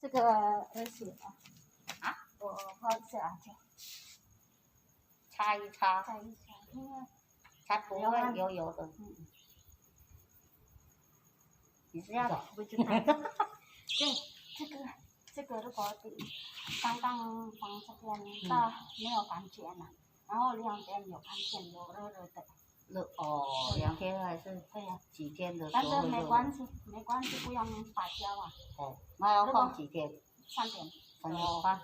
这个而且啊，我画一下就擦一擦，擦一下，因为才不会油油的。你是要不知道。这个如果刚刚放这边到没有感觉嘛，然后两边有看见有热热的。热哦，2天还是对呀，几天的时但是候会热。没关系，没关系，不用发酵啊。哦，那要放几天？3天。3天半。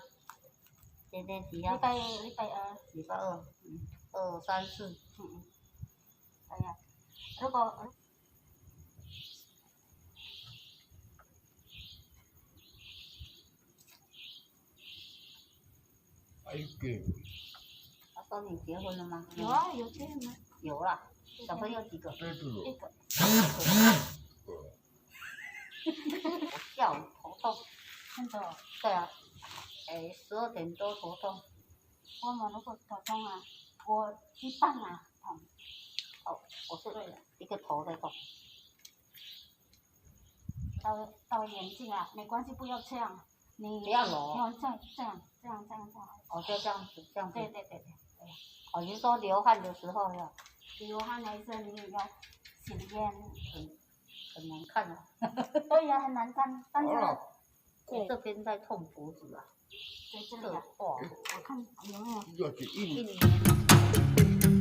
今天几号？礼拜二。礼拜二，2、3、4。对呀，如果。还有给。他说你结婚了吗？有啊，有结婚吗？有啦，小朋友几个？一个。我下午头痛。真的？对啊，12点多头痛。我们如果头痛啊，我一半啊痛。哦，我是一个头在痛。到眼睛啊，没关系，不要这样。你不要揉。要这样。哦，就这样子，这样子。对。哦，你是说流汗的时候要？流汗的时候你也要洗脸。很难看啊。对呀，很难看，但是。我这边在痛脖子啊。在这里啊。哇，我看有没有。要去印。1年。